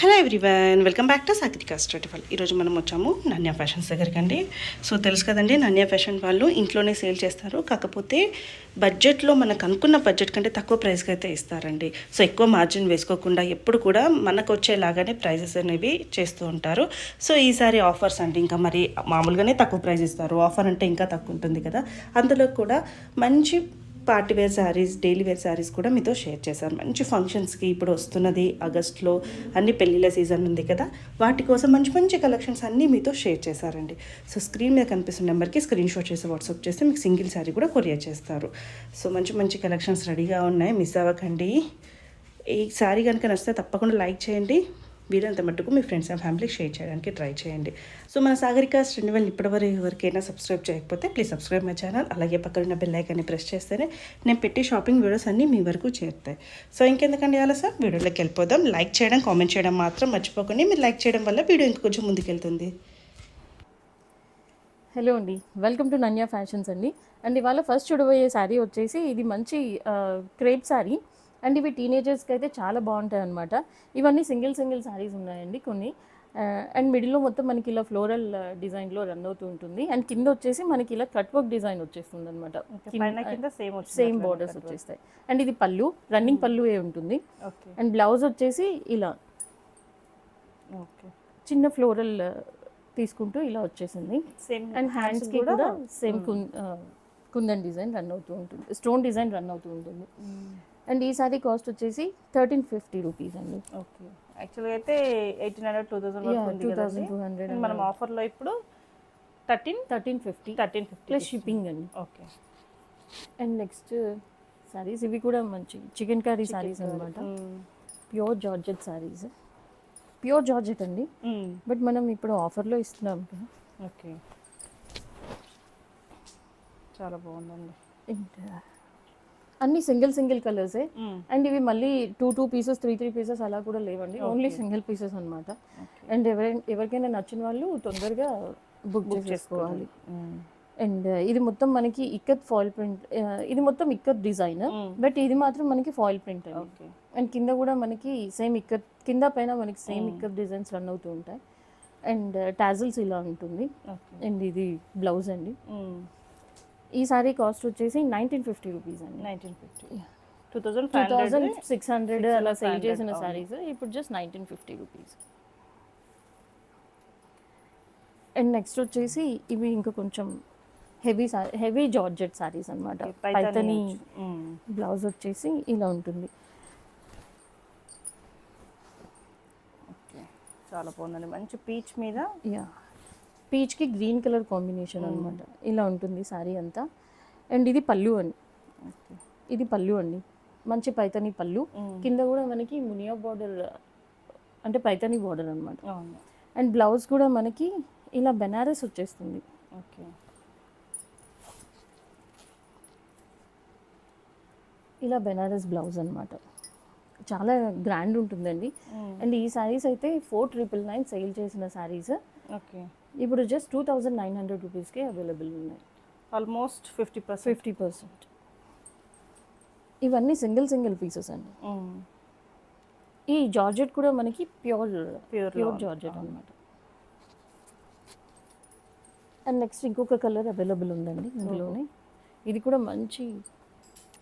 Hello everyone, welcome back to Sagarika స్ట్రీట్ఫల్. ఈరోజు మనం వచ్చాము నాన్యా ఫ్యాషన్స్ దగ్గరికి అండి. సో తెలుసు కదండి, నాన్యా ఫ్యాషన్ వాళ్ళు ఇంట్లోనే సేల్ చేస్తారు. కాకపోతే బడ్జెట్లో మనకు అనుకున్న బడ్జెట్ కంటే తక్కువ ప్రైస్కి అయితే ఇస్తారండి. సో ఎక్కువ మార్జిన్ వేసుకోకుండా ఎప్పుడు కూడా మనకు వచ్చేలాగానే ప్రైజెస్ అనేవి చేస్తూ ఉంటారు. సో ఈసారి ఆఫర్స్ అండి, ఇంకా మరి మామూలుగానే తక్కువ ప్రైస్ ఇస్తారు. ఆఫర్ అంటే ఇంకా తక్కువ ఉంటుంది కదా. అందులో కూడా మంచి party wear saris, daily wear saris కూడా మీతో షేర్ చేశాను. మంచి ఫంక్షన్స్కి ఇప్పుడు వస్తున్నది ఆగస్ట్లో, అన్ని పెళ్ళిళ్ళ సీజన్ ఉంది కదా, వాటి కోసం మంచి మంచి కలెక్షన్స్ అన్నీ మీతో షేర్ చేశారండి. సో స్క్రీన్ మీద కనిపిస్తున్న నెంబర్కి స్క్రీన్ షాట్ చేసి వాట్సాప్ చేస్తే మీకు సింగిల్ శారీ కూడా కొరియర్ చేస్తారు. సో మంచి మంచి కలెక్షన్స్ రెడీగా ఉన్నాయి, మిస్ అవ్వకండి. ఈ శారీ కనుక నచ్చితే తప్పకుండా లైక్ చేయండి. వీరంత మట్టుకు మీ ఫ్రెండ్స్ అండ్ ఫ్యామిలీకి షేర్ చేయడానికి ట్రై చేయండి. సో మన సాగరిక స్ట్రీట్ఫల్ ఇప్పటివరకు ఎవరికైనా సబ్స్క్రైబ్ చేయకపోతే ప్లీజ్ సబ్స్క్రైబ్ మై ఛానల్. అలాగే పక్కన బెల్ ఐకాన్ని ప్రెస్ చేస్తేనే నేను పెట్టే షాపింగ్ వీడియోస్ అన్నీ మీ వరకు చేరుతాయి. సో ఇంకెందుకండి ఆలస్యం, వీడియోలోకి వెళ్ళిపోదాం. లైక్ చేయడం, కామెంట్ చేయడం మాత్రం మర్చిపోకండి. మీరు లైక్ చేయడం వల్ల వీడియో ఇంకొంచెం ముందుకెళ్తుంది. హలో అండి, వెల్కమ్ టు నన్యా ఫ్యాషన్స్ అండి. అండ్ ఇవాళ ఫస్ట్ చూడబోయే శారీ వచ్చేసి ఇది మంచి క్రేప్ శారీ. అండ్ ఇవి టీనేజర్స్కి అయితే చాలా బాగుంటాయి అనమాట. ఇవన్నీ సింగిల్ శారీస్ ఉన్నాయండి కొన్ని. అండ్ మిడిల్లో మొత్తం మనకి ఇలా ఫ్లోరల్ డిజైన్లో రన్ అవుతూ ఉంటుంది. అండ్ కింద వచ్చేసి మనకి ఇలా కట్ వర్క్ డిజైన్ వచ్చేస్తుంది అనమాట. సేమ్ బోర్డర్స్ వచ్చేస్తాయి. అండ్ ఇది పళ్ళు, రన్నింగ్ పళ్ళు ఉంటుంది. అండ్ బ్లౌజ్ వచ్చేసి ఇలా చిన్న ఫ్లోరల్ తీసుకుంటూ ఇలా వచ్చేసింది. సేమ్ అండ్ హ్యాండ్స్కి కూడా సేమ్ కుందన్ డిజైన్ రన్ అవుతూ ఉంటుంది, స్టోన్ డిజైన్ రన్ అవుతూ ఉంటుంది. అండ్ ఈ సారీ కాస్ట్ వచ్చేసి 1350 రూపీస్ అండి. ఓకే, యాక్చువల్గా అయితే 1800-2000 మనం ఆఫర్లో ఇప్పుడు 1350 ప్లస్ షిప్పింగ్ అండి. ఓకే. అండ్ నెక్స్ట్ సారీస్ ఇవి కూడా మంచి చికెన్ కర్రీ సారీస్ అనమాట. Pure georgette saris, pure georgette అండి. బట్ మనం ఇప్పుడు ఆఫర్లో ఇస్తున్నాం కదా. ఓకే, చాలా బాగుందండి. అన్ని సింగిల్ కలర్సే. అండ్ ఇవి మళ్ళీ 2 పీసెస్ 3 పీసెస్ అలా కూడా లేవండి, ఓన్లీ సింగిల్ పీసెస్ అనమాట. అండ్ ఎవరికైనా నచ్చిన వాళ్ళు తొందరగా బుక్ చేసుకోవాలి. అండ్ ఇది మొత్తం మనకి ఇక్కత్ ఫాయిల్ ప్రింట్, ఇది మొత్తం ఇక్కత్ డిజైన్, బట్ ఇది మాత్రం మనకి ఫాయిల్ ప్రింట్ అండి. అండ్ కింద కూడా మనకి సేమ్ ఇక్కత్, కింద పైన మనకి సేమ్ ఇక్కత్ డిజైన్స్ రన్ అవుతూ ఉంటాయి. అండ్ టాజిల్స్ ఇలా ఉంటుంది. అండ్ ఇది బ్లౌజ్ అండి. ఈ సారీ కాస్ట్ వచ్చేసి 1950 రూపీస్ అండి. 2600 అలా సేల్ చేసిన సారీస్ ఇప్పుడు జస్ట్ 1950 రూపీస్. అండ్ నెక్స్ట్ వచ్చేసి ఇవి ఇంకా కొంచెం హెవీ జార్జెట్ సారీస్ అనమాట. పైతని బ్లౌజ్ వచ్చేసి ఇలా ఉంటుంది. చాలా బాగుందండి, మంచి పీచ్ మీద. పీచ్కి గ్రీన్ కలర్ కాంబినేషన్ అనమాట. ఇలా ఉంటుంది శారీ అంతా. అండ్ ఇది పళ్ళు అండి. ఇది పళ్ళు అండి, మంచి పైతని పళ్ళు. కింద కూడా మనకి మునియా బార్డర్, అంటే పైతని బార్డర్ అనమాట. అండ్ బ్లౌజ్ కూడా మనకి ఇలా బెనారస్ వచ్చేస్తుంది. ఓకే, ఇలా బెనారస్ బ్లౌజ్ అనమాట. చాలా గ్రాండ్ ఉంటుందండి. అండ్ ఈ శారీస్ అయితే 4999 సేల్ చేసిన శారీస్. ఓకే, ఇప్పుడు జస్ట్ 2900 రూపీస్కి అవైలబుల్ ఉన్నాయి. ఆల్మోస్ట్ 50%. ఇవన్నీ సింగిల్ పీసెస్ అండి. ఈ జార్జెట్ కూడా మనకి ప్యూర్ జార్జెట్ అనమాట. అండ్ నెక్స్ట్ ఇంకొక కలర్ అవైలబుల్ ఉందండి ఇందులోనే. ఇది కూడా మంచి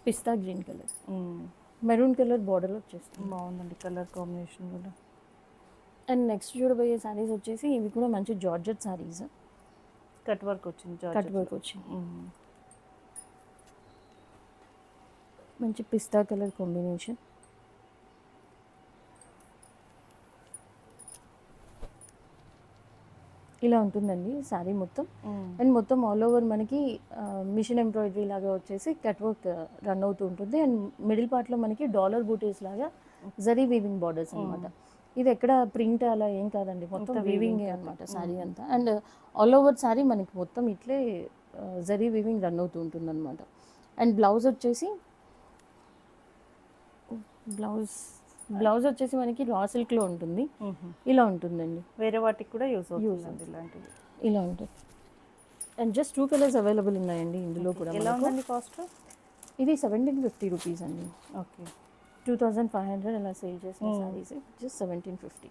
పిస్తా green colour, maroon colour border వచ్చేస్తుంది. బాగుందండి కలర్ కాంబినేషన్ కూడా. అండ్ నెక్స్ట్ చూడబోయే శారీస్ వచ్చేసి ఇవి కూడా మంచి జార్జెట్ శారీస్. కట్ వర్క్ వచ్చింది, మంచి పిస్తా కలర్ కాంబినేషన్. ఇలా ఉంటుందండి శారీ మొత్తం. అండ్ మొత్తం ఆల్ ఓవర్ మనకి మిషన్ ఎంబ్రాయిడరీ లాగా వచ్చేసి కట్ వర్క్ రన్ అవుతూ ఉంటుంది. అండ్ మిడిల్ పార్ట్లో మనకి డాలర్ బూటీస్ లాగా జరీ వీవింగ్ బార్డర్స్ అనమాట. ఇది ఎక్కడ ప్రింట్ అలా ఏం కాదండి, మొత్తం వీవింగ్ అనమాట శారీ అంతా. అండ్ ఆల్ ఓవర్ శారీ మనకి మొత్తం ఇట్లే జరీ వీవింగ్ రన్ అవుతూ ఉంటుంది అనమాట. అండ్ బ్లౌజ్ వచ్చేసి మనకి రా సిల్క్లో ఉంటుంది. ఇలా ఉంటుందండి, వేరే వాటికి కూడా యూస్ అవుతుంది ఇలాంటివి. ఇలా ఉంటుంది. అండ్ జస్ట్ 2 కలర్స్ అవైలబుల్ ఉన్నాయండి ఇందులో కూడా. ఎలా ఉందండి కాస్ట్? ఇది 1750 రూపీస్ అండి. ఓకే, 2500 అలా సేల్ చేసిన saris just 1750.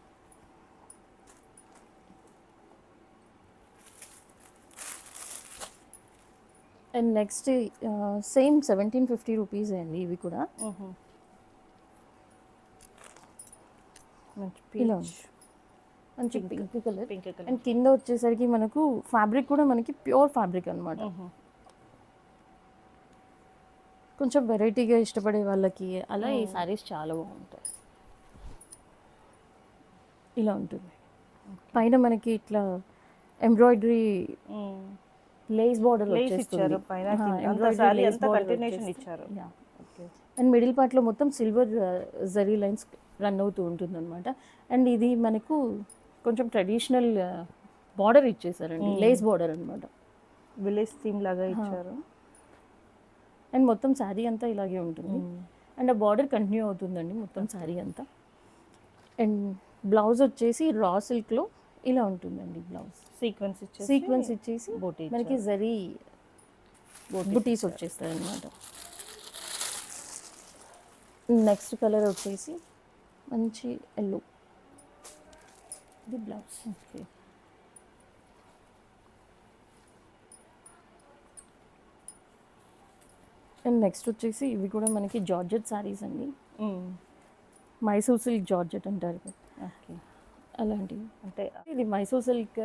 And next same 1750 rupees అండి ఇవి కూడా. మంచి ఇలా పీచ్ మంచి pink colour. Pink colour. And కింద వచ్చేసరికి మనకు ఫ్యాబ్రిక్ కూడా మనకి ప్యూర్ ఫ్యాబ్రిక్ అనమాట. కొంచెం వెరైటీగా ఇష్టపడే వాళ్ళకి అలా ఈ సారీస్ చాలా బాగుంటాయి. ఇలా ఉంటుంది. పైన మనకి ఇట్లా ఎంబ్రాయిడరీ లేస్ బార్డర్ లేస్ ఇచ్చారు పైన కింద సారీ అంతా కంటిన్యూషన్ ఇచ్చారు. ఓకే. అండ్ మిడిల్ పార్ట్లో మొత్తం సిల్వర్ జరీ లైన్స్ రన్ అవుతూ ఉంటుంది అనమాట. అండ్ ఇది మనకు కొంచెం ట్రెడిషనల్ బార్డర్ ఇచ్చేసారండి, లేస్ బార్డర్ అనమాట. విలేజ్ థీమ్ లాగా ఇచ్చారు. అండ్ మొత్తం శారీ అంతా ఇలాగే ఉంటుంది. అండ్ ఆ బార్డర్ కంటిన్యూ అవుతుందండి మొత్తం శారీ అంతా. అండ్ బ్లౌజ్ వచ్చేసి రా సిల్క్లో ఇలా ఉంటుందండి. బ్లౌజ్ సీక్వెన్స్ ఇచ్చేసి మనకి జరీ బుటీస్ వచ్చేస్తాయి అనమాట. నెక్స్ట్ కలర్ వచ్చేసి మంచి ఎల్లో, ఇది బ్లౌజ్. ఓకే. అండ్ నెక్స్ట్ వచ్చేసి ఇవి కూడా మనకి జార్జెట్ శారీస్ అండి. మైసూర్ సిల్క్ జార్జెట్ అంటారు కదా, ఓకే. అలాంటివి. అంటే ఇది మైసూర్ సిల్క్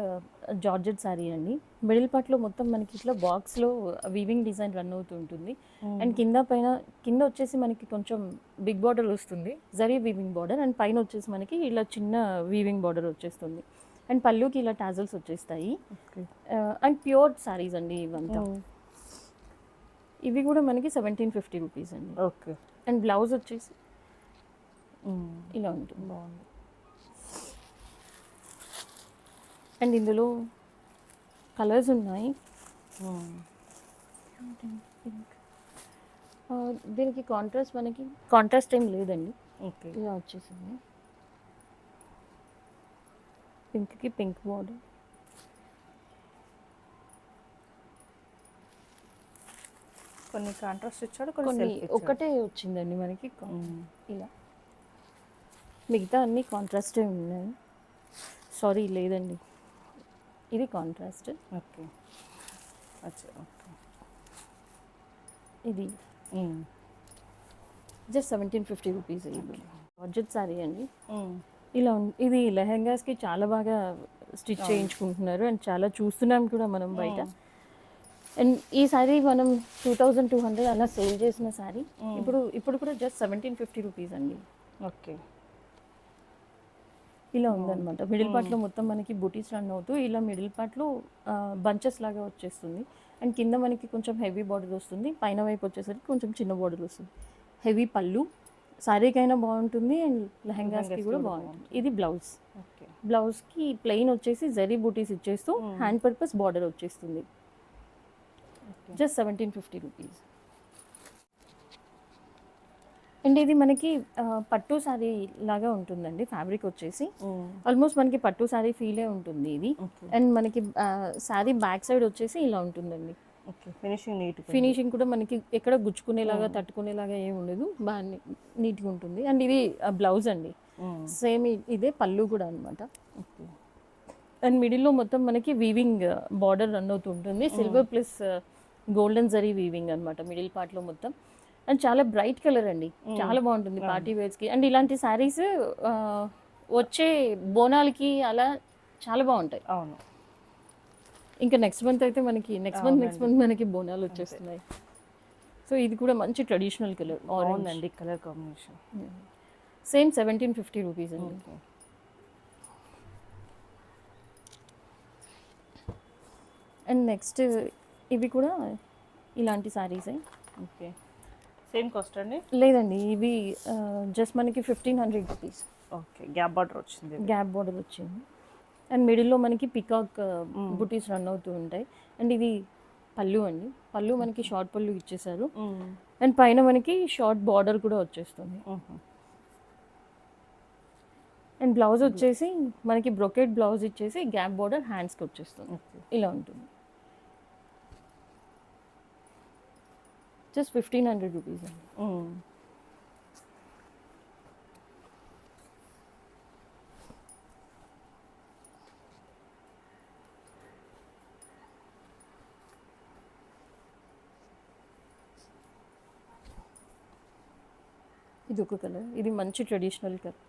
జార్జెట్ శారీ అండి. మిడిల్ పార్ట్లో మొత్తం మనకి ఇట్లా బాక్స్లో వీవింగ్ డిజైన్ రన్ అవుతూ ఉంటుంది. అండ్ కింద వచ్చేసి మనకి కొంచెం బిగ్ బార్డర్ వస్తుంది, జరీ వీవింగ్ బార్డర్. అండ్ పైన వచ్చేసి మనకి ఇలా చిన్న వీవింగ్ బార్డర్ వచ్చేస్తుంది. అండ్ పళ్ళుకి ఇలా టాజల్స్ వచ్చేస్తాయి. అండ్ ప్యూర్ శారీస్ అండి ఇవంతా. ఇవి కూడా మనకి 1750 రూపీస్ అండి. ఓకే. అండ్ బ్లౌజ్ వచ్చేసి ఇలా ఉంటుంది. బాగుంది. అండ్ ఇందులో కలర్స్ ఉన్నాయి. దీనికి కాంట్రాస్ట్ ఏం లేదండి. ఓకే. ఇలా వచ్చేసింది. పింక్కి పింక్ బార్డర్. కొన్ని కాంట్రాస్ట్ ఇచ్చాడు, కొన్ని ఒకటే వచ్చిందండి మనకి ఇలా. మిగతా అన్ని కాంట్రాస్టే ఉన్నాయి. సారీ లేదండి, ఇది కాంట్రాస్ట్. ఓకే. అచ్చా. ఓకే. ఇది జస్ట్ 1750 రూపీస్. జార్జెట్ శారీ అండి. ఇలా ఇది లెహెంగాస్కి చాలా బాగా స్టిచ్ చేయించుకుంటున్నారు. అండ్ చాలా చూస్తున్నాం కూడా మనం బయట. అండ్ ఈ శారీ మనం 2200 అలా సేల్ చేసిన శారీ ఇప్పుడు కూడా జస్ట్ 1750 రూపీస్ అండి. ఓకే. ఇలా ఉందన్నమాట. మిడిల్ పార్ట్లో మొత్తం మనకి బుటీస్ రన్ అవుతూ ఇలా మిడిల్ పార్ట్లో బంచెస్ లాగా వచ్చేస్తుంది. అండ్ కింద మనకి కొంచెం హెవీ బార్డర్ వస్తుంది, పైన వైపు వచ్చేసరికి కొంచెం చిన్న బార్డర్ వస్తుంది. హెవీ పళ్ళు శారీకైనా బాగుంటుంది అండ్ లెహెంగాస్కి కూడా బాగుంటుంది. ఇది బ్లౌజ్. ఓకే. బ్లౌజ్కి ప్లెయిన్ వచ్చేసి జరీ బూటీస్ ఇచ్చేస్తూ హ్యాండ్ పర్పస్ బార్డర్ వచ్చేస్తుంది. Just 1750 rupees. అండ్ ఇది మనకి పట్టు శారీ లాగా ఉంటుందండి. ఫ్యాబ్రిక్ వచ్చేసి ఆల్మోస్ట్ మనకి పట్టు శారీ ఫీలే ఉంటుంది ఇది. అండ్ మనకి శారీ బ్యాక్ సైడ్ వచ్చేసి ఇలా ఉంటుందండి. ఓకే. ఫినిషింగ్ కూడా మనకి ఎక్కడ గుచ్చుకునేలాగా తట్టుకునేలాగా ఏమి ఉండదు, బాగా నీట్గా ఉంటుంది. అండ్ ఇది బ్లౌజ్ అండి. సేమ్ ఇదే పళ్ళు కూడా అనమాట. ఓకే. అండ్ మిడిల్లో మొత్తం మనకి వీవింగ్ బార్డర్ రన్ అవుతూ ఉంటుంది. Silver plus golden zari weaving అనమాట మిడిల్ పార్ట్లో మొత్తం. అండ్ చాలా బ్రైట్ కలర్ అండి, చాలా బాగుంటుంది పార్టీ వేర్స్కి. అండ్ ఇలాంటి శారీస్ వచ్చే బోనాలకి అలా చాలా బాగుంటాయి. అవును. ఇంకా నెక్స్ట్ మంత్ అయితే మనకి నెక్స్ట్ మంత్ మనకి బోనాలు వచ్చేస్తున్నాయి. సో ఇది కూడా మంచి ట్రెడిషనల్ కలర్, ఆరెంజ్ అండి కలర్ కాంబినేషన్. సేమ్ 1750 రూపీస్ అండి. అండ్ నెక్స్ట్ ఇవి కూడా ఇలాంటి శారీసే. ఓకే. సేమ్ కాస్ట్ అండి? లేదండి, ఇవి జస్ట్ మనకి 1500 రూపీస్. ఓకే. గ్యాప్ బార్డర్ వచ్చింది. అండ్ మిడిల్లో మనకి పికాక్ బుటీస్ రన్ అవుతూ ఉంటాయి. అండ్ ఇది పళ్ళు అండి. పళ్ళు మనకి షార్ట్ పళ్ళు ఇచ్చేసారు. అండ్ పైన మనకి షార్ట్ బార్డర్ కూడా వచ్చేస్తుంది. అండ్ బ్లౌజ్ వచ్చేసి మనకి బ్రొకెట్ బ్లౌజ్ ఇచ్చేసి గ్యాప్ బార్డర్ హ్యాండ్స్కి వచ్చేస్తుంది. ఇలా ఉంటుంది. జస్ట్ 1500 రూపీస్ అండి. ఇది ఒక కలర్, ఇది మంచి ట్రెడిషనల్ కలర్,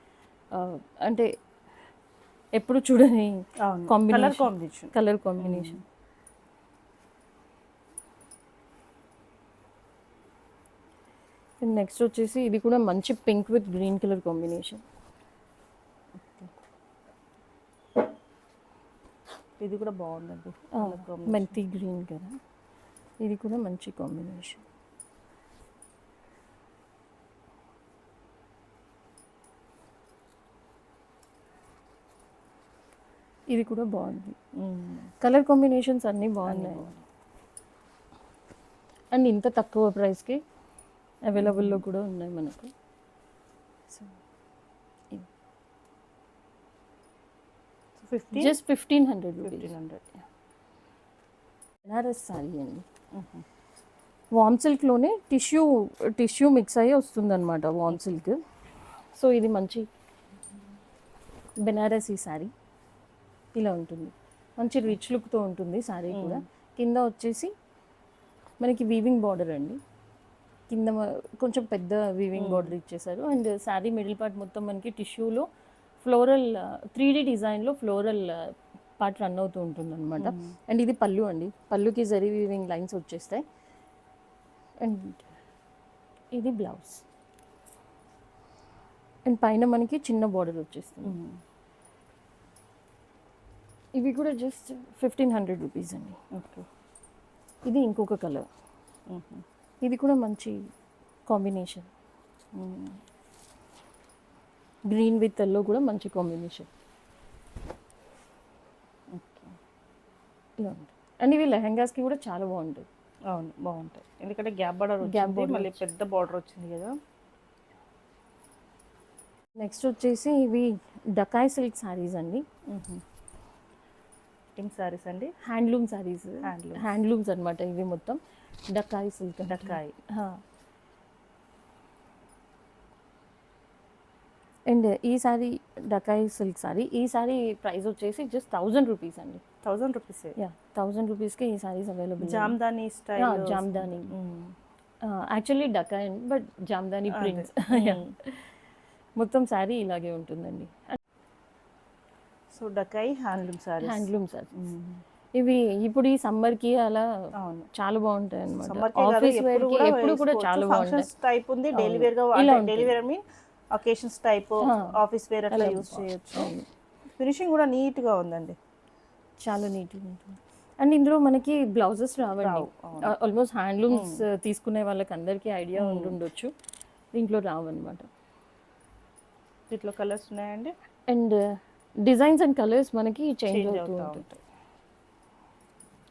అంటే ఎప్పుడు చూడని అవును combination, combination. Colour combination. Next వచ్చేసి ఇది కూడా మంచి pink with green colour combination. ఇది కూడా బాగుందండి. మెంతి గ్రీన్ కదా, ఇది కూడా మంచి కాంబినేషన్. ఇది కూడా బాగుంది, కలర్ కాంబినేషన్స్ అన్నీ బాగున్నాయి. అండ్ ఇంత తక్కువ ప్రైస్కి అవైలబుల్లో కూడా ఉన్నాయి మనకు. So just 1500 rupees. 1500. Banaras sari అండి, వామ్ సిల్క్లోనే టిష్యూ మిక్స్ అయ్యి వస్తుందన్నమాట వామ్ సిల్క్. సో ఇది మంచి బెనారసీ శారీ, ఇలా ఉంటుంది, మంచి రిచ్ లుక్తో ఉంటుంది శారీ కూడా. కింద వచ్చేసి మనకి వీవింగ్ బార్డర్ అండి, కింద కొంచెం పెద్ద వీవింగ్ బార్డర్ ఇచ్చేసారు. అండ్ శారీ మిడిల్ పార్ట్ మొత్తం మనకి టిష్యూలో ఫ్లోరల్ 3D డిజైన్లో ఫ్లోరల్ పార్ట్ రన్ అవుతూ ఉంటుంది అనమాట. అండ్ ఇది పళ్ళు అండి, పళ్ళుకి జరీ వీవింగ్ లైన్స్ వచ్చేస్తాయి. అండ్ ఇది బ్లౌజ్, అండ్ పైన మనకి చిన్న బార్డర్ వచ్చేస్తుంది. ఇవి కూడా జస్ట్ 1500 రూపీస్ అండి. ఓకే. ఇది ఇంకొక కలర్, ఇది కూడా మంచి కాంబినేషన్, గ్రీన్ విత్ ఎల్లో కూడా మంచి కాంబినేషన్. ఇలా ఉంటుంది. అండ్ ఇవి లెహంగాస్కి కూడా చాలా బాగుంటుంది. అవును బాగుంటాయి, ఎందుకంటే గ్యాప్ బార్డర్ మళ్ళీ పెద్ద బార్డర్ వచ్చింది కదా. నెక్స్ట్ వచ్చేసి ఇవి డకాయ్ సిల్క్ శారీస్ అండి, పింక్ సారీస్ అండి, హ్యాండ్లూమ్ శారీస్, హ్యాండ్లూమ్స్ అనమాట ఇవి మొత్తం. డకాయ్ సిల్క్, డక్కాయి. అండ్ ఈ సారీ డకాయ్ సిల్క్ సారీ, ఈ సారీ ప్రైస్ వచ్చేసి జస్ట్ 1000 రూపీస్ అండి. 1000 రూపీస్. యా 1000 రూపీస్కి ఈ saris available. Jamdani style. Jamdani actually Dhakai but Jamdani prints. మొత్తం శారీ ఇలాగే ఉంటుందండి. So Dhakai handloom saris. Handloom saris ఇవి ఇప్పుడు ఈ సమ్మర్కి అలా అవును చాలా బాగుంటాయి అనమాట. సమ్మర్ ఆఫీస్ వేర్ కి ఎప్పుడు కూడా చాలా బాగుంటాయి. టైప్ ఉంది, డైలీ వేర్ గా, daily wear mean occasions type, office wear అట్లా యూజ్ చేయొచ్చు. ఫినిషింగ్ కూడా నీట్ గా ఉందండి, చాలా నీట్గా ఉంటుంది. అండ్ ఇందులో మనకి బ్లౌజెస్ రావండి, ఆల్మోస్ట్ హ్యాండ్లూమ్స్ తీసుకునే వాళ్ళకి అందరికీ ఐడియా ఉండుండొచ్చు, దీంట్లో రావన్నమాట. వీటిలో కలర్స్ ఉన్నాయండి, అండ్ డిజైన్స్ అండ్ కలర్స్ మనకి చేంజ్ అవుతూ ఉంటాయి.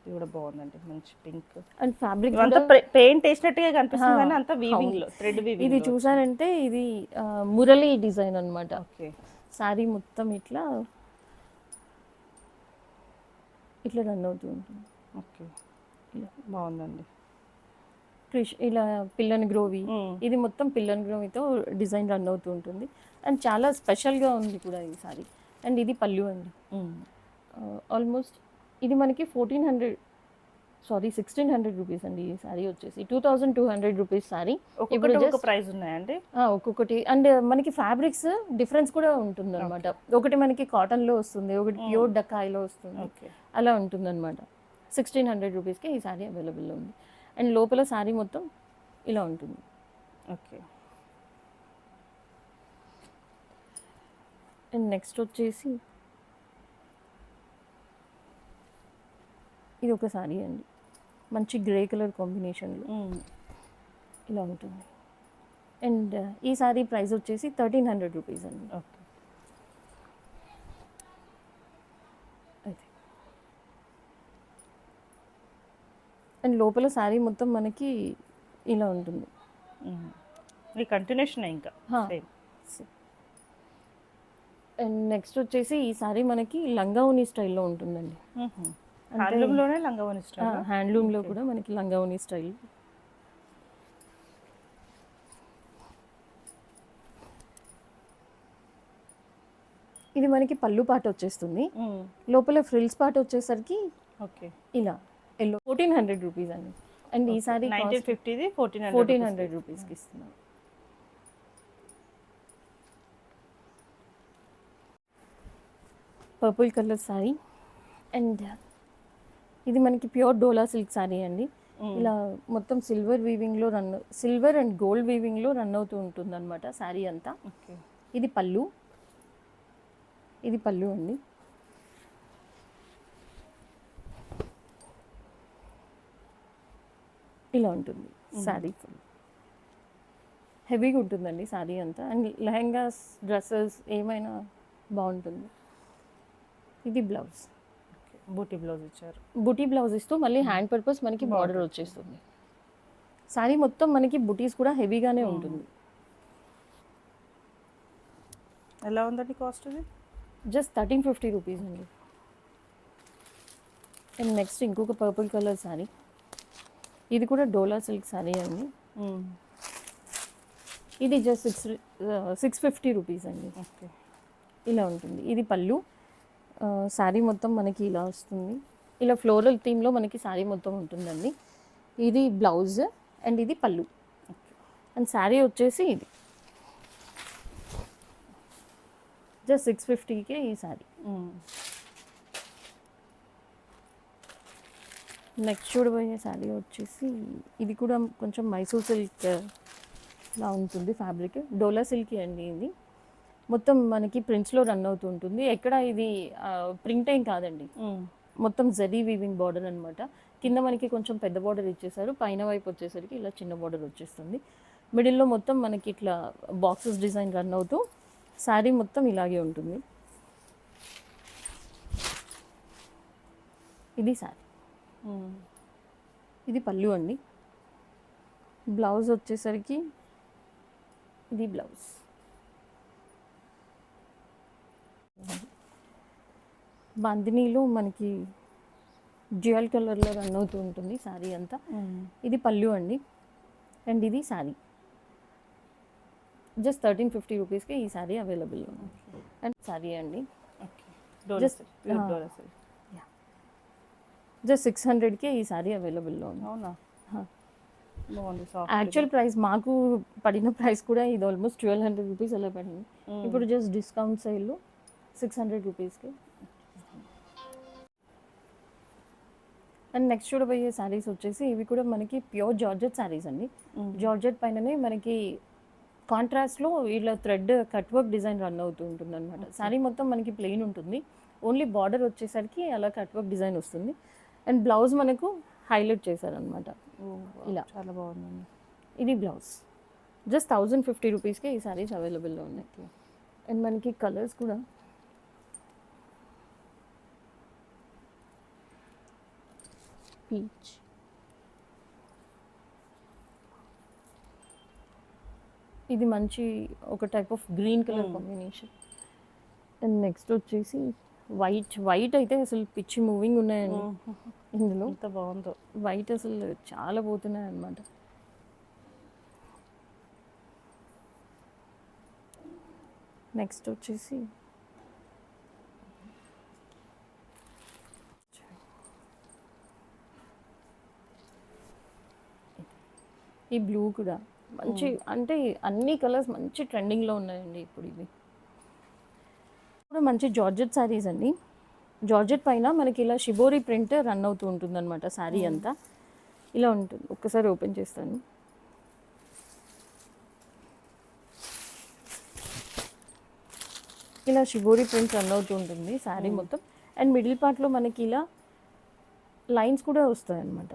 ఇది కూడా బాగుందండి, మంచి పింక్. అండ్ ఫ్యాబ్రిక్ అంతా పెయింట్ వేసినట్టుగా కనిపిస్తుంది కానీ అంతా వీవింగ్ లో, థ్రెడ్ వీవింగ్. ఇది చూసారంటే ఇది మురళి డిజైన్ అన్నమాట. ఓకే. సారీ మొత్తం ఇట్లా రన్ అవుతూ ఉంటుంది. ఓకే, బాగుందండి. ఇలా పిల్లని గ్రోవి, ఇది మొత్తం పిల్లని గ్రోవితో డిజైన్ రన్ అవుతూ ఉంటుంది. అండ్ చాలా స్పెషల్గా ఉంది కూడా ఈ సారీ. అండ్ ఇది పళ్ళు అండి, ఆల్మోస్ట్ ఇది మనకి 1600 రూపీస్ అండి. ఈ సారీ వచ్చేసి 2200 రూపీస్ సారీ. ఇప్పుడు ప్రైస్ ఉన్నాయండి ఒక్కొక్కటి. అండ్ మనకి ఫ్యాబ్రిక్స్ డిఫరెన్స్ కూడా ఉంటుంది అనమాట. ఒకటి మనకి కాటన్లో వస్తుంది, ఒకటి ప్యూర్ డకాయిలో వస్తుంది, అలా ఉంటుంది అనమాట. 1600 రూపీస్కి ఈ సారీ అవైలబుల్లో ఉంది. అండ్ లోపల సారీ మొత్తం ఇలా ఉంటుంది. ఓకే. అండ్ నెక్స్ట్ వచ్చేసి ఇది ఒక సారీ అండి, మంచి గ్రే కలర్ కాంబినేషన్లో ఇలా ఉంటుంది. అండ్ ఈ సారీ ప్రైస్ వచ్చేసి 1300 రూపీస్ అండి. ఓకే. అయితే అండ్ లోపల సారీ మొత్తం మనకి ఇలా ఉంటుంది. ఇది కంటిన్యూషన్ ఇంకా సేమ్. అండ్ నెక్స్ట్ వచ్చేసి ఈ సారీ మనకి లంగావోని స్టైల్లో ఉంటుందండి. హ్యాండ్లూమ్లోనే లంగావోని స్టైల్. హ్యాండ్లూమ్లో కూడా మనకి లంగావోని స్టైల్. ఇది మనకి పళ్ళు పాట వచ్చేస్తుంది, లోపల ఫ్రిల్స్ పాట వచ్చేసరికి ఓకే ఇలా ఎల్లో. 1400 రూపీస్ అండి. అండ్ ఈ సారీ 1950 1400 రూపీస్కి ఇస్తున్నాం. Purple colour sari. అండ్ ఇది మనకి ప్యూర్ డోలా సిల్క్ శారీ అండి. ఇలా మొత్తం సిల్వర్ అండ్ గోల్డ్ వీవింగ్లో రన్ అవుతూ ఉంటుంది అనమాట శారీ అంతా. ఓకే. ఇది పళ్ళు అండి. ఇలా ఉంటుంది శారీ ఫుల్ హెవీగా ఉంటుందండి శారీ అంతా. అండ్ లెహెంగాస్, డ్రెస్సెస్ ఏమైనా బాగుంటుంది. ఇది బ్లౌజ్, బూటీ బ్లౌజ్ ఇచ్చారు. బుటీ బ్లౌజ్ ఇస్తూ మళ్ళీ హ్యాండ్ పర్పస్ మనకి బార్డర్ వచ్చేస్తుంది. శారీ మొత్తం మనకి బుటీస్ కూడా హెవీగానే ఉంటుంది. ఎలా ఉందండి కాస్ట్ ఇది? జస్ట్ 1350 రూపీస్ అండి. అండ్ నెక్స్ట్ ఇంకొక పర్పుల్ కలర్ శారీ. ఇది కూడా డోలా సిల్క్ శారీ అండి. ఇది జస్ట్ 650 రూపీస్ అండి. ఓకే. ఇలా ఉంటుంది. ఇది పళ్ళు. శారీ మొత్తం మనకి ఇలా వస్తుంది. ఇలా ఫ్లోరల్ థీమ్లో మనకి శారీ మొత్తం ఉంటుందండి. ఇది బ్లౌజ్ అండ్ ఇది పళ్ళు. అండ్ శారీ వచ్చేసి ఇది జస్ట్ 650కే ఈ శారీ. నెక్స్ట్ చూడబోయే శారీ వచ్చేసి ఇది కూడా కొంచెం మైసూర్ సిల్క్ లా ఉంటుంది ఫ్యాబ్రిక్. డోలా సిల్క్ అండి. ఇది మొత్తం మనకి ప్రింట్స్లో రన్ అవుతూ ఉంటుంది. ఎక్కడ ఇది ప్రింట్ ఏం కాదండి, మొత్తం జరీ వీవింగ్ బార్డర్ అనమాట. కింద మనకి కొంచెం పెద్ద బార్డర్ ఇచ్చేసారు, పైన వైపు వచ్చేసరికి ఇలా చిన్న బార్డర్ వచ్చేస్తుంది. మిడిల్లో మొత్తం మనకి ఇట్లా బాక్సెస్ డిజైన్ రన్ అవుతూ శారీ మొత్తం ఇలాగే ఉంటుంది. ఇది శారీ. ఇది పళ్ళు అండి. బ్లౌజ్ వచ్చేసరికి ఇది బ్లౌజ్. బాందినీలో మనకి డ్యూయల్ కలర్లో రన్ అవుతూ ఉంటుంది శారీ అంతా. ఇది పళ్ళు అండి. అండ్ ఇది శారీ. జస్ట్ 1350 రూపీస్కి ఈ శారీ అవైలబుల్ ఉంది. అండ్ శారీ అండి. జస్ట్ 600కే ఈ శారీ అవైలబుల్లో ఉంది. అవునా? బాగుంది. యాక్చువల్ ప్రైస్ మాకు పడిన ప్రైస్ కూడా ఇది ఆల్మోస్ట్ 1200 రూపీస్ అలా పడింది. ఇప్పుడు జస్ట్ డిస్కౌంట్ సేల్లో 600 రూపీస్కి. అండ్ నెక్స్ట్ చూడబోయే శారీస్ వచ్చేసి ఇవి కూడా మనకి ప్యూర్ జార్జెట్ శారీస్ అండి. జార్జెట్ పైననే మనకి కాంట్రాస్ట్లో ఇలా thread cut work design run అవుతూ ఉంటుంది అనమాట. శారీ మొత్తం మనకి ప్లెయిన్ ఉంటుంది, ఓన్లీ బార్డర్ వచ్చేసరికి అలా కట్ వర్క్ డిజైన్ వస్తుంది. అండ్ బ్లౌజ్ మనకు హైలైట్ చేశారనమాట ఇలా. చాలా బాగుందండి. ఇది బ్లౌజ్. జస్ట్ 1050 రూపీస్కే ఈ శారీస్ అవైలబుల్లో ఉన్నాయి. అండ్ మనకి కలర్స్ కూడా పీచ్, ఇది మంచి ఒక type of green colour combination. And next వచ్చేసి వైట్ అయితే అసలు పిచ్చి మూవింగ్ ఉన్నాయండి ఇందులో. ఎంత బాగుందో వైట్, అసలు చాలా పోతున్నాయి అన్నమాట. నెక్స్ట్ వచ్చేసి ఈ బ్లూ కూడా మంచి, అంటే అన్ని కలర్స్ మంచి ట్రెండింగ్లో ఉన్నాయండి ఇప్పుడు. ఇవి కూడా మంచి జార్జెట్ శారీస్ అండి. జార్జెట్ పైన మనకి ఇలా షిబోరి ప్రింట్ రన్ అవుతూ ఉంటుంది అనమాట. శారీ అంతా ఇలా ఉంటుంది. ఒక్కసారి ఓపెన్ చేస్తాను. ఇలా షిబోరి ప్రింట్ రన్ అవుతూ ఉంటుంది శారీ మొత్తం. అండ్ మిడిల్ పార్ట్లో మనకి ఇలా లైన్స్ కూడా వస్తాయి అన్నమాట.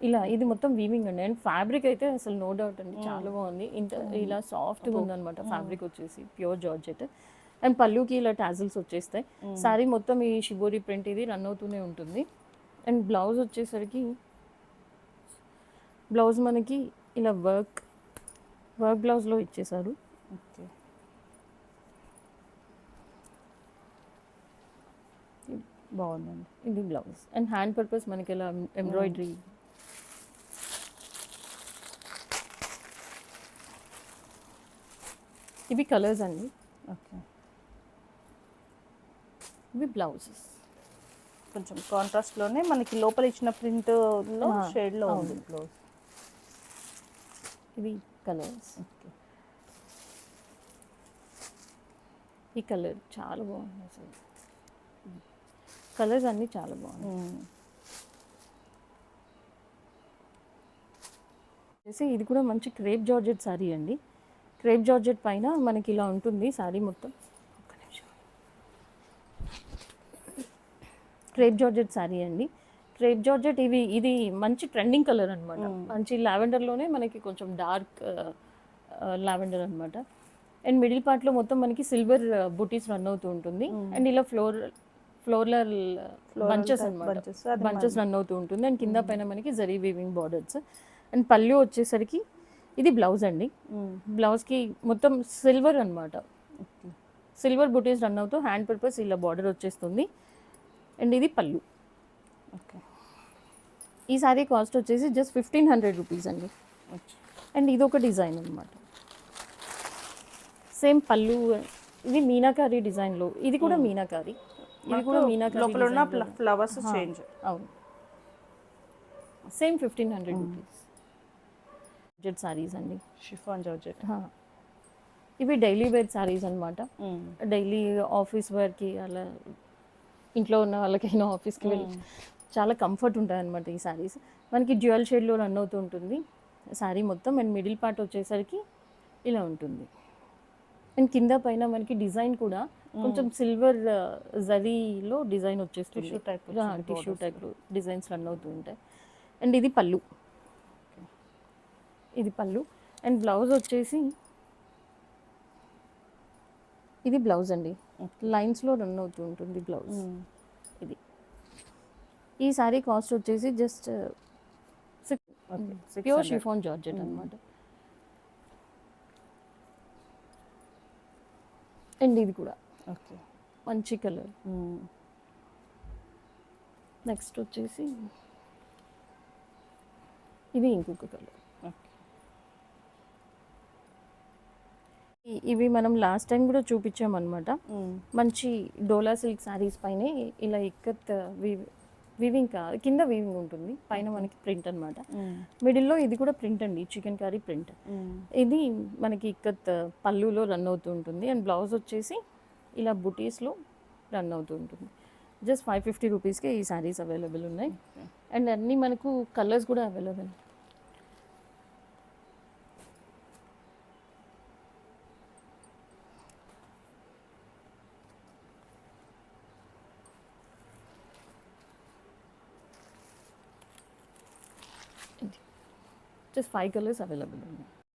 ఇలా ఇది మొత్తం వీవింగ్ అండి. అండ్ ఫ్యాబ్రిక్ అయితే అసలు నో డౌట్ అండి, చాలా బాగుంది. ఇలా సాఫ్ట్గా ఉందన్నమాట ఫ్యాబ్రిక్ వచ్చేసి, ప్యూర్ జార్జెట్. అండ్ పళ్ళుకి ఇలా టాజిల్స్ వచ్చేస్తాయి. శారీ మొత్తం ఈ షిబోరి ప్రింట్ ఇది రన్ అవుతూనే ఉంటుంది. అండ్ బ్లౌజ్ వచ్చేసరికి బ్లౌజ్ మనకి ఇలా వర్క్ బ్లౌజ్లో ఇచ్చేసారు. ఓకే. బాగుందండి. ఇది బ్లౌజ్. అండ్ హ్యాండ్ పర్పస్ మనకి ఇలా ఎంబ్రాయిడరీ. ఇవి కలర్స్ అండి. ఓకే. ఇవి బ్లౌజెస్. కొంచెం కాంట్రాస్ట్లోనే మనకి లోపల ఇచ్చిన ప్రింట్లో షేడ్లో ఉంది బ్లౌజ్. ఇవి కలర్స్. ఓకే. ఈ కలర్ చాలా బాగుంది అసలు. కలర్స్ అన్నీ చాలా బాగున్నాయి. ఇది కూడా మంచి క్రేప్ జార్జెట్ శారీ అండి. క్రేప్ జార్జెట్ పైన మనకి ఇలా ఉంటుంది శారీ మొత్తం. ఒక్క నిమిషం. క్రేప్ జార్జెట్ శారీ అండి. క్రేప్ జార్జెట్ ఇది మంచి ట్రెండింగ్ కలర్ అనమాట. మంచి లావెండర్లోనే మనకి కొంచెం డార్క్ లావెండర్ అనమాట. అండ్ మిడిల్ పార్ట్లో మొత్తం మనకి సిల్వర్ బుటీస్ రన్ అవుతూ ఉంటుంది. అండ్ ఇలా ఫ్లోరల్ బంచెస్ అనమాట, బంచెస్ రన్ అవుతూ ఉంటుంది. అండ్ కింద పైన మనకి జరీ వీవింగ్ బార్డర్స్. అండ్ పళ్ళు వచ్చేసరికి ఇది బ్లౌజ్ అండి. బ్లౌజ్కి మొత్తం సిల్వర్ అనమాట, సిల్వర్ బుటీస్ రన్ అవుతూ హ్యాండ్ పర్పస్ ఇలా బార్డర్ వచ్చేస్తుంది. అండ్ ఇది పళ్ళు. ఓకే, ఈ సారీ కాస్ట్ వచ్చేసి జస్ట్ 1500 రూపీస్ అండి. అండ్ ఇది ఒక డిజైన్ అనమాట, సేమ్ పళ్ళు. ఇది మీనాకారి డిజైన్లో, ఇది కూడా మీనాకారి, ఇది కూడా మీనాకారి లోపల ఉన్న ఫ్లవర్స్ చేంజ్. అవును, సేమ్ 1500 రూపీస్. జార్జెట్ సారీస్ అండి, షిఫాన్ జార్జెట్. ఇవి డైలీ వేర్ సారీస్ అనమాట. డైలీ ఆఫీస్ వేర్కి అలా ఇంట్లో ఉన్న వాళ్ళకైనా ఆఫీస్కి వెళ్ళి చాలా కంఫర్ట్ ఉంటుంది అనమాట ఈ సారీస్. మనకి డ్యూయల్ షేడ్లో రన్ అవుతూ ఉంటుంది సారీ మొత్తం. అండ్ మిడిల్ పార్ట్ వచ్చేసరికి ఇలా ఉంటుంది. అండ్ కింద పైన మనకి డిజైన్ కూడా కొంచెం సిల్వర్ జరీలో డిజైన్ వచ్చేస్తుంది, టిష్యూ టైప్లో డిజైన్స్ రన్ అవుతూ ఉంటాయి. అండ్ ఇది పళ్ళు, ఇది పళ్ళు. అండ్ బ్లౌజ్ వచ్చేసి ఇది బ్లౌజ్ అండి, లైన్స్లో రన్ అవుతూ ఉంటుంది బ్లౌజ్. ఇది ఈ సారీ కాస్ట్ వచ్చేసి జస్ట్ ప్యూర్ షిఫాన్ జార్జెట్ అనమాట. అండ్ ఇది కూడా ఓకే, మంచి కలర్. నెక్స్ట్ వచ్చేసి ఇది ఇంకొక కలర్. ఇవి మనం లాస్ట్ టైం కూడా చూపించామన్నమాట. మంచి డోలా సిల్క్ శారీస్ పైన ఇలా ఇక్కత్ వీవింగ్ కింద వీవింగ్ ఉంటుంది, పైన మనకి ప్రింట్ అనమాట. మిడిల్లో ఇది కూడా ప్రింట్ అండి, చికెన్ కర్రీ ప్రింట్. ఇది మనకి ఇక్కత్ పళ్ళులో రన్ అవుతూ ఉంటుంది. అండ్ బ్లౌజ్ వచ్చేసి ఇలా బుటీస్లో రన్ అవుతూ ఉంటుంది. జస్ట్ 550 రూపీస్కే ఈ శారీస్ అవైలబుల్ ఉన్నాయి. అండ్ అన్నీ మనకు కలర్స్ కూడా అవైలబుల్. just 5 colors available.